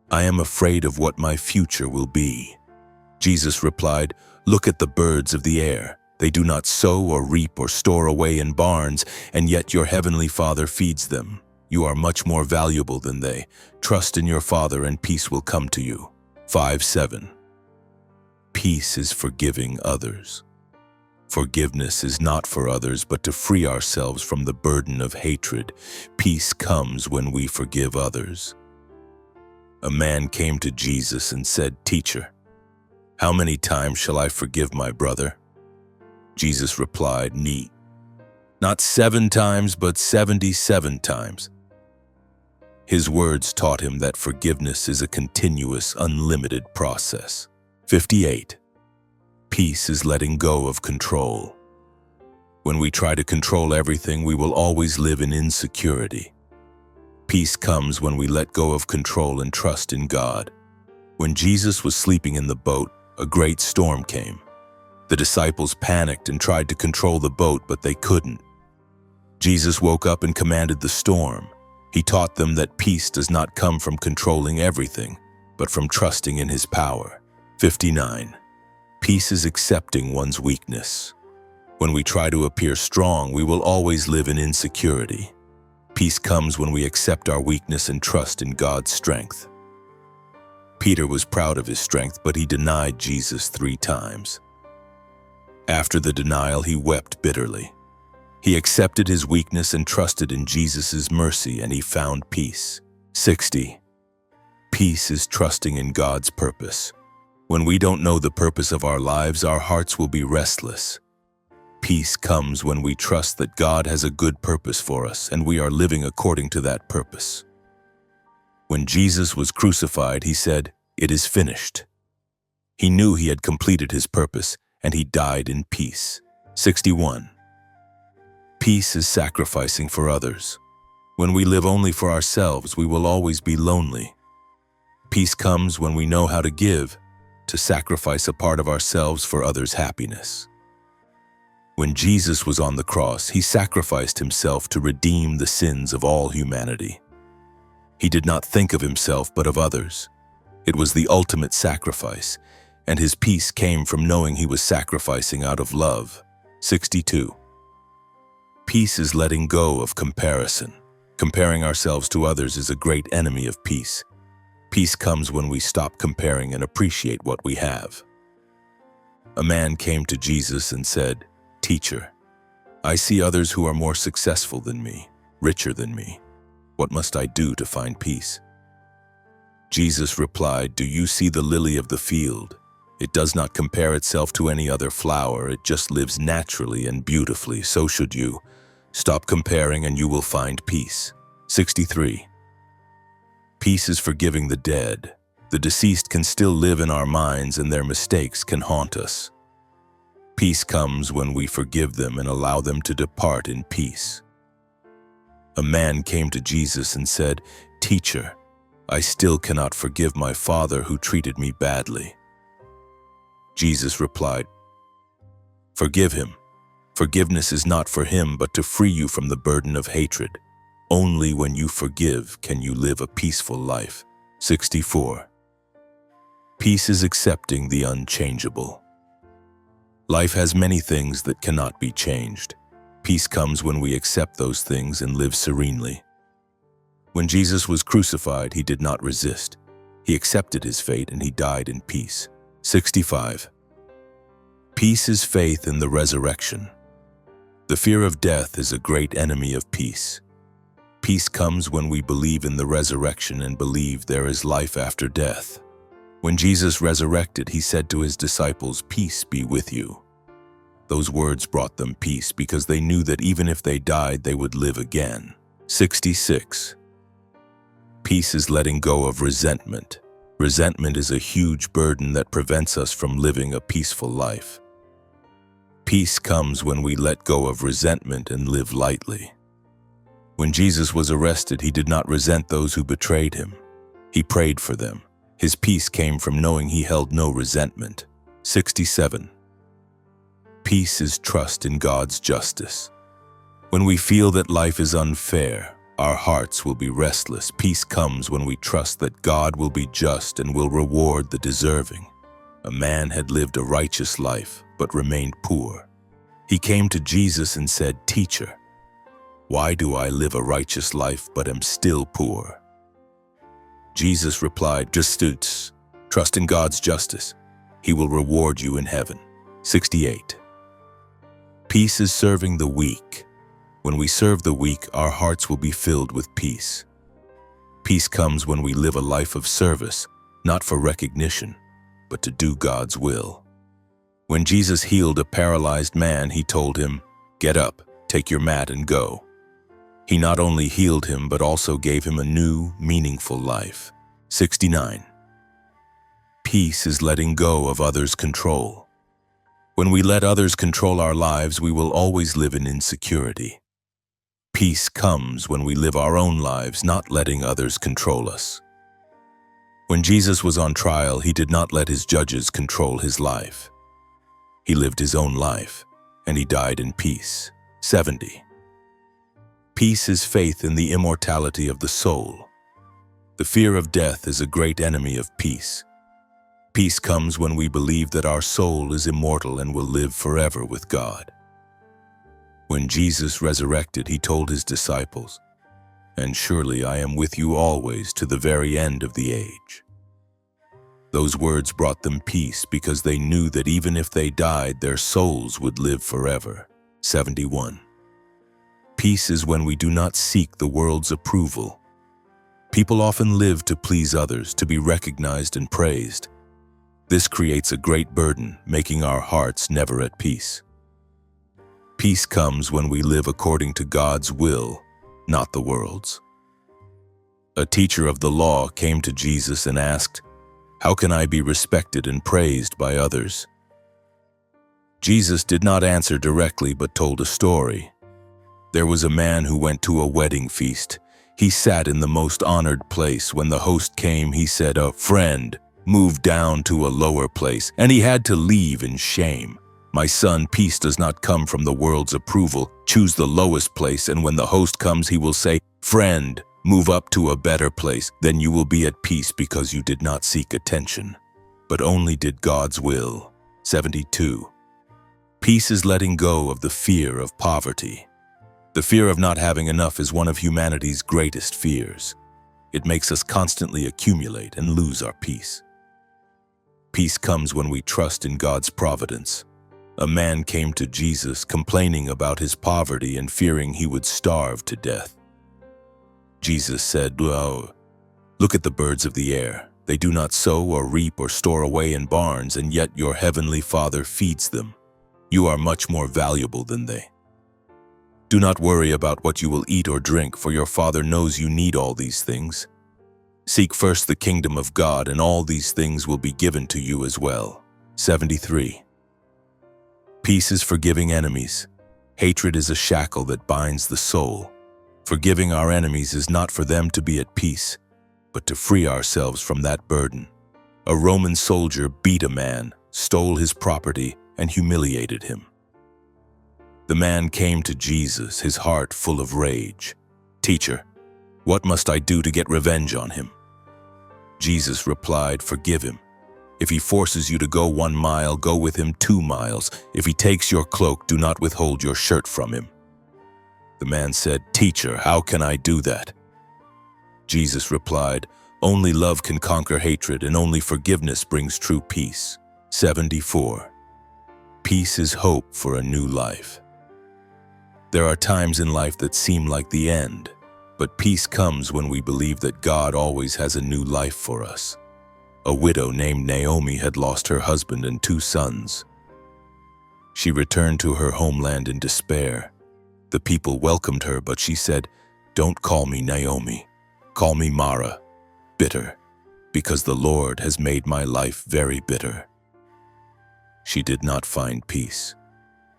I am afraid of what my future will be." Jesus replied, "Look at the birds of the air. They do not sow or reap or store away in barns, and yet your heavenly Father feeds them. You are much more valuable than they. Trust in your Father and peace will come to you." 5-7. Peace is forgiving others. Forgiveness is not for others, but to free ourselves from the burden of hatred. Peace comes when we forgive others. A man came to Jesus and said, "Teacher, how many times shall I forgive my brother?" Jesus replied, "Not 7 times, but 77 times." His words taught him that forgiveness is a continuous, unlimited process. 58. Peace is letting go of control. When we try to control everything, we will always live in insecurity. Peace comes when we let go of control and trust in God. When Jesus was sleeping in the boat, a great storm came. The disciples panicked and tried to control the boat, but they couldn't. Jesus woke up and commanded the storm. He taught them that peace does not come from controlling everything, but from trusting in His power. 59. Peace is accepting one's weakness. When we try to appear strong, we will always live in insecurity. Peace comes when we accept our weakness and trust in God's strength. Peter was proud of his strength, but he denied Jesus 3 times. After the denial, he wept bitterly. He accepted his weakness and trusted in Jesus' mercy, and he found peace. 60. Peace is trusting in God's purpose. When we don't know the purpose of our lives, our hearts will be restless. Peace comes when we trust that God has a good purpose for us, and we are living according to that purpose. When Jesus was crucified, He said, "It is finished." He knew He had completed His purpose, and He died in peace. 61. Peace is sacrificing for others. When we live only for ourselves, we will always be lonely. Peace comes when we know how to give, to sacrifice a part of ourselves for others' happiness. When Jesus was on the cross, He sacrificed Himself to redeem the sins of all humanity. He did not think of Himself but of others. It was the ultimate sacrifice, and His peace came from knowing He was sacrificing out of love. 62. Peace is letting go of comparison. Comparing ourselves to others is a great enemy of peace. Peace comes when we stop comparing and appreciate what we have. A man came to Jesus and said, "Teacher, I see others who are more successful than me, richer than me. What must I do to find peace?" Jesus replied, "Do you see the lily of the field? It does not compare itself to any other flower. It just lives naturally and beautifully. So should you. Stop comparing and you will find peace." 63. Peace is forgiving the dead. The deceased can still live in our minds, and their mistakes can haunt us. Peace comes when we forgive them and allow them to depart in peace. A man came to Jesus and said, "Teacher, I still cannot forgive my father who treated me badly." Jesus replied, "Forgive him. Forgiveness is not for him, but to free you from the burden of hatred. Only when you forgive can you live a peaceful life." 64. Peace is accepting the unchangeable. Life has many things that cannot be changed. Peace comes when we accept those things and live serenely. When Jesus was crucified, He did not resist. He accepted His fate and He died in peace. 65. Peace is faith in the resurrection. The fear of death is a great enemy of peace. Peace comes when we believe in the resurrection and believe there is life after death. When Jesus resurrected, He said to His disciples, "Peace be with you." Those words brought them peace because they knew that even if they died, they would live again. 66. Peace is letting go of resentment. Resentment is a huge burden that prevents us from living a peaceful life. Peace comes when we let go of resentment and live lightly. When Jesus was arrested, He did not resent those who betrayed Him. He prayed for them. His peace came from knowing He held no resentment. 67. Peace is trust in God's justice. When we feel that life is unfair, our hearts will be restless. Peace comes when we trust that God will be just and will reward the deserving. A man had lived a righteous life, but remained poor. He came to Jesus and said, "Teacher, why do I live a righteous life but am still poor?" Jesus replied, "Just trust in God's justice. He will reward you in heaven." 68. Peace is serving the weak. When we serve the weak, our hearts will be filled with peace. Peace comes when we live a life of service, not for recognition, but to do God's will. When Jesus healed a paralyzed man, He told him, "Get up, take your mat and go." He not only healed him, but also gave him a new, meaningful life. 69. Peace is letting go of others' control. When we let others control our lives, we will always live in insecurity. Peace comes when we live our own lives, not letting others control us. When Jesus was on trial, he did not let his judges control his life. He lived his own life, and he died in peace. 70. Peace is faith in the immortality of the soul. The fear of death is a great enemy of peace. Peace comes when we believe that our soul is immortal and will live forever with God. When Jesus resurrected, he told his disciples, "And surely I am with you always to the very end of the age." Those words brought them peace because they knew that even if they died, their souls would live forever. 71. Peace is when we do not seek the world's approval. People often live to please others, to be recognized and praised. This creates a great burden, making our hearts never at peace. Peace comes when we live according to God's will, not the world's. A teacher of the law came to Jesus and asked, "How can I be respected and praised by others?" Jesus did not answer directly but told a story. There was a man who went to a wedding feast. He sat in the most honored place. When the host came, he said, "A friend, move down to a lower place," and he had to leave in shame. "My son, peace does not come from the world's approval. Choose the lowest place, and when the host comes, he will say, 'Friend, move up to a better place.' Then you will be at peace because you did not seek attention, but only did God's will." 72. Peace is letting go of the fear of poverty. The fear of not having enough is one of humanity's greatest fears. It makes us constantly accumulate and lose our peace. Peace comes when we trust in God's providence. A man came to Jesus complaining about his poverty and fearing he would starve to death. Jesus said, "Oh, look at the birds of the air. They do not sow or reap or store away in barns, and yet your heavenly Father feeds them. You are much more valuable than they. Do not worry about what you will eat or drink, for your Father knows you need all these things. Seek first the kingdom of God, and all these things will be given to you as well." 73. Peace is forgiving enemies. Hatred is a shackle that binds the soul. Forgiving our enemies is not for them to be at peace, but to free ourselves from that burden. A Roman soldier beat a man, stole his property, and humiliated him. The man came to Jesus, his heart full of rage. "Teacher, what must I do to get revenge on him?" Jesus replied, "Forgive him. If he forces you to go 1 mile, go with him 2 miles. If he takes your cloak, do not withhold your shirt from him." The man said, "Teacher, how can I do that?" Jesus replied, "Only love can conquer hatred, and only forgiveness brings true peace." 74. Peace is hope for a new life. There are times in life that seem like the end, but peace comes when we believe that God always has a new life for us. A widow named Naomi had lost her husband and 2 sons. She returned to her homeland in despair. The people welcomed her, but she said, "Don't call me Naomi. Call me Mara, bitter, because the Lord has made my life very bitter." She did not find peace.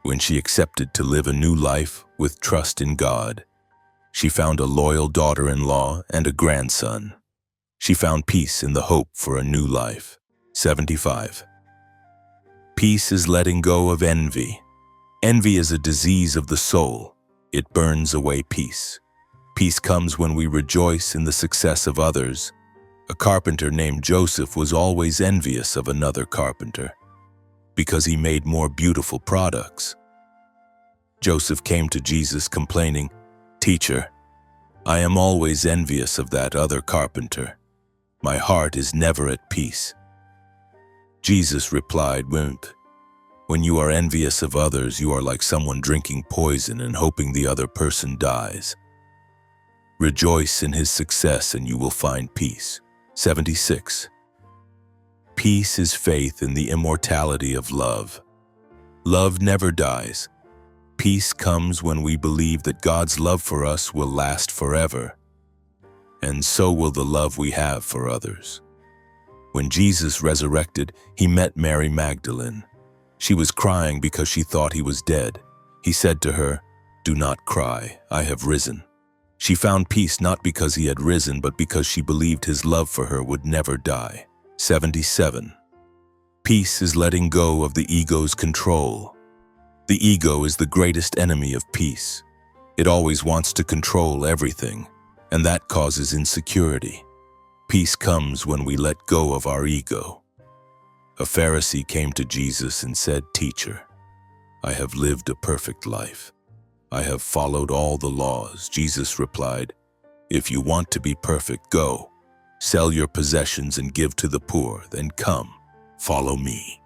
When she accepted to live a new life with trust in God, she found a loyal daughter-in-law and a grandson. She found peace in the hope for a new life. 75. Peace is letting go of envy. Envy is a disease of the soul. It burns away peace. Peace comes when we rejoice in the success of others. A carpenter named Joseph was always envious of another carpenter because he made more beautiful products. Joseph came to Jesus complaining, "Teacher, I am always envious of that other carpenter. My heart is never at peace." Jesus replied, When you are envious of others, you are like someone drinking poison and hoping the other person dies. Rejoice in his success and you will find peace." 76. Peace is faith in the immortality of love. Love never dies. Peace comes when we believe that God's love for us will last forever, and so will the love we have for others. When Jesus resurrected, he met Mary Magdalene. She was crying because she thought he was dead. He said to her, Do not cry, I have risen. She found peace not because he had risen, but because she believed his love for her would never die. 77. Peace is letting go of the ego's control. The ego is the greatest enemy of peace. It always wants to control everything, and that causes insecurity. Peace comes when we let go of our ego. A Pharisee came to Jesus and said, "Teacher, I have lived a perfect life. I have followed all the laws." Jesus replied, "If you want to be perfect, go. Sell your possessions and give to the poor, then come, follow me."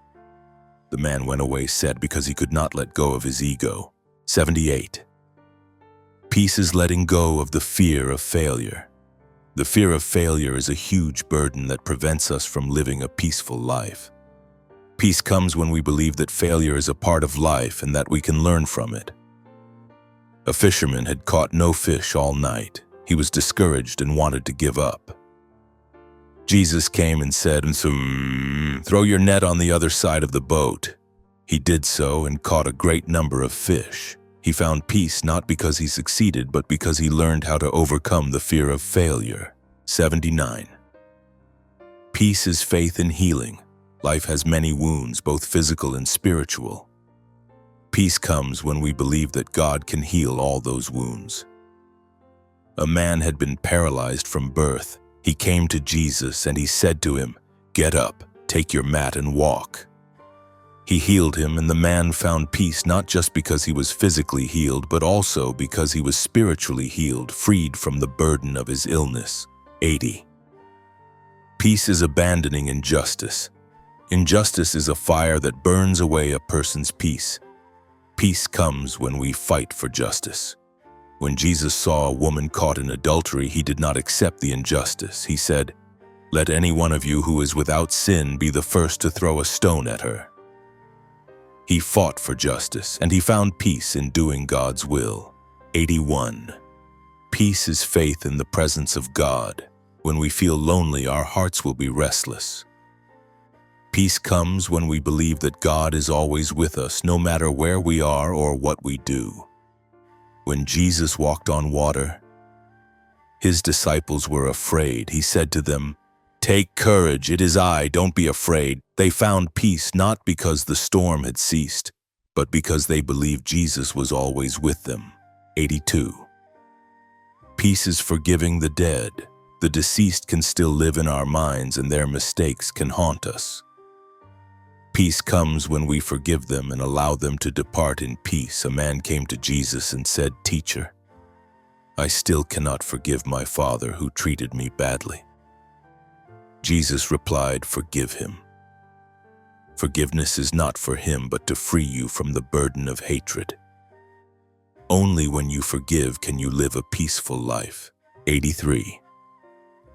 The man went away sad because he could not let go of his ego. 78. Peace is letting go of the fear of failure. The fear of failure is a huge burden that prevents us from living a peaceful life. Peace comes when we believe that failure is a part of life and that we can learn from it. A fisherman had caught no fish all night. He was discouraged and wanted to give up. Jesus came and said, "Throw your net on the other side of the boat." He did so and caught a great number of fish. He found peace not because he succeeded, but because he learned how to overcome the fear of failure. 79. Peace is faith in healing. Life has many wounds, both physical and spiritual. Peace comes when we believe that God can heal all those wounds. A man had been paralyzed from birth. He came to Jesus and he said to him, "Get up, take your mat and walk." He healed him, and the man found peace not just because he was physically healed, but also because he was spiritually healed, freed from the burden of his illness. 80. Peace is abandoning injustice. Injustice is a fire that burns away a person's peace. Peace comes when we fight for justice. When Jesus saw a woman caught in adultery, he did not accept the injustice. He said, "Let any one of you who is without sin be the first to throw a stone at her." He fought for justice, and he found peace in doing God's will. 81. Peace is faith in the presence of God. When we feel lonely, our hearts will be restless. Peace comes when we believe that God is always with us, no matter where we are or what we do. When Jesus walked on water, his disciples were afraid. He said to them, "Take courage, it is I, don't be afraid." They found peace not because the storm had ceased, but because they believed Jesus was always with them. 82. Peace is forgiving the dead. The deceased can still live in our minds, and their mistakes can haunt us. Peace comes when we forgive them and allow them to depart in peace. A man came to Jesus and said, "Teacher, I still cannot forgive my father who treated me badly." Jesus replied, "Forgive him. Forgiveness is not for him, but to free you from the burden of hatred. Only when you forgive can you live a peaceful life." 83.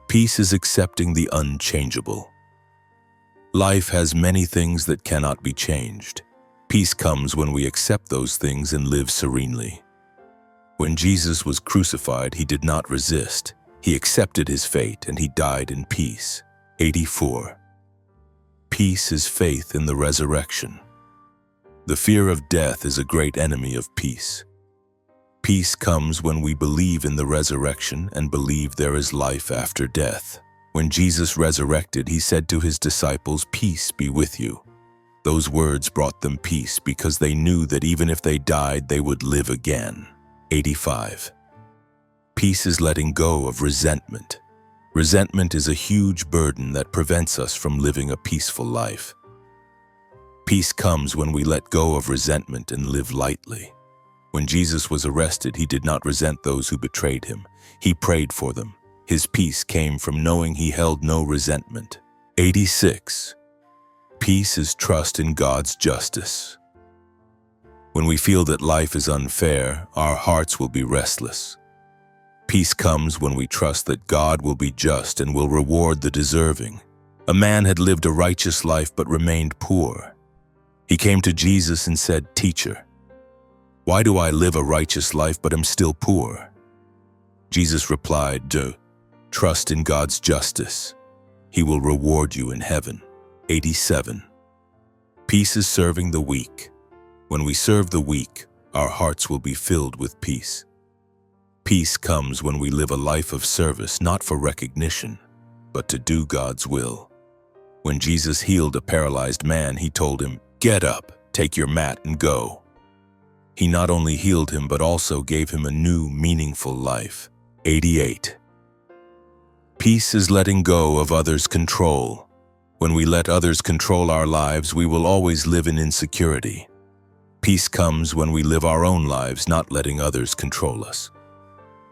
Peace is accepting the unchangeable. Life has many things that cannot be changed. Peace comes when we accept those things and live serenely. When Jesus was crucified, he did not resist. He accepted his fate and he died in peace. 84. Peace is faith in the resurrection. The fear of death is a great enemy of peace. Peace comes when we believe in the resurrection and believe there is life after death. When Jesus resurrected, he said to his disciples, "Peace be with you." Those words brought them peace because they knew that even if they died, they would live again. 85. Peace is letting go of resentment. Resentment is a huge burden that prevents us from living a peaceful life. Peace comes when we let go of resentment and live lightly. When Jesus was arrested, he did not resent those who betrayed him. He prayed for them. His peace came from knowing he held no resentment. 86. Peace is trust in God's justice. When we feel that life is unfair, our hearts will be restless. Peace comes when we trust that God will be just and will reward the deserving. A man had lived a righteous life but remained poor. He came to Jesus and said, "Teacher, why do I live a righteous life but am still poor?" Jesus replied, "Trust in God's justice. He will reward you in heaven." 87. Peace is serving the weak. When we serve the weak, our hearts will be filled with peace. Peace comes when we live a life of service, not for recognition, but to do God's will. When Jesus healed a paralyzed man, he told him, "Get up, take your mat and go." He not only healed him, but also gave him a new, meaningful life. 88. Peace is letting go of others' control. When we let others control our lives, we will always live in insecurity. Peace comes when we live our own lives, not letting others control us.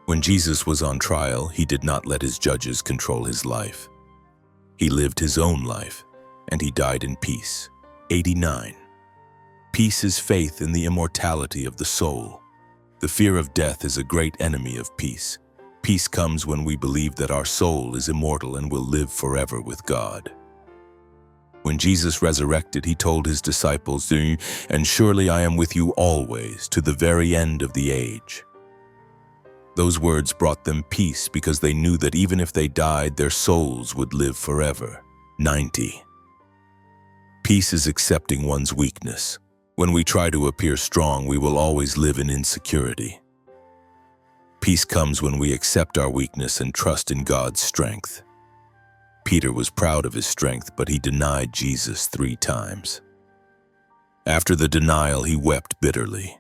When Jesus was on trial, he did not let his judges control his life. He lived his own life, and he died in peace. 89. Peace is faith in the immortality of the soul. The fear of death is a great enemy of peace. Peace comes when we believe that our soul is immortal and will live forever with God. When Jesus resurrected, he told his disciples, "And surely I am with you always, to the very end of the age." Those words brought them peace because they knew that even if they died, their souls would live forever. 90. Peace is accepting one's weakness. When we try to appear strong, we will always live in insecurity. Peace comes when we accept our weakness and trust in God's strength. Peter was proud of his strength, but he denied Jesus 3 times. After the denial, he wept bitterly.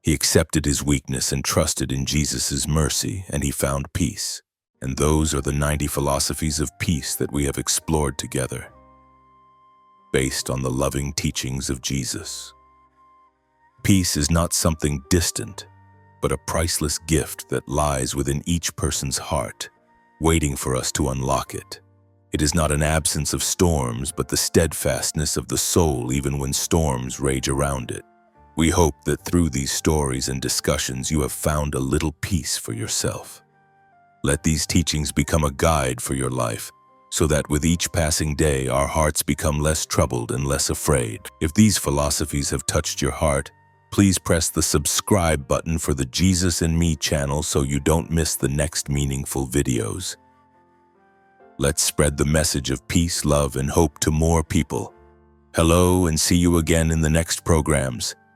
He accepted his weakness and trusted in Jesus' mercy, and he found peace. And those are the 90 philosophies of peace that we have explored together, based on the loving teachings of Jesus. Peace is not something distant, but a priceless gift that lies within each person's heart, waiting for us to unlock it. It is not an absence of storms, but the steadfastness of the soul even when storms rage around it. We hope that through these stories and discussions you have found a little peace for yourself. Let these teachings become a guide for your life, so that with each passing day our hearts become less troubled and less afraid. If these philosophies have touched your heart, please press the subscribe button for the Jesus and Me channel so you don't miss the next meaningful videos. Let's spread the message of peace, love, and hope to more people. Hello, and see you again in the next programs.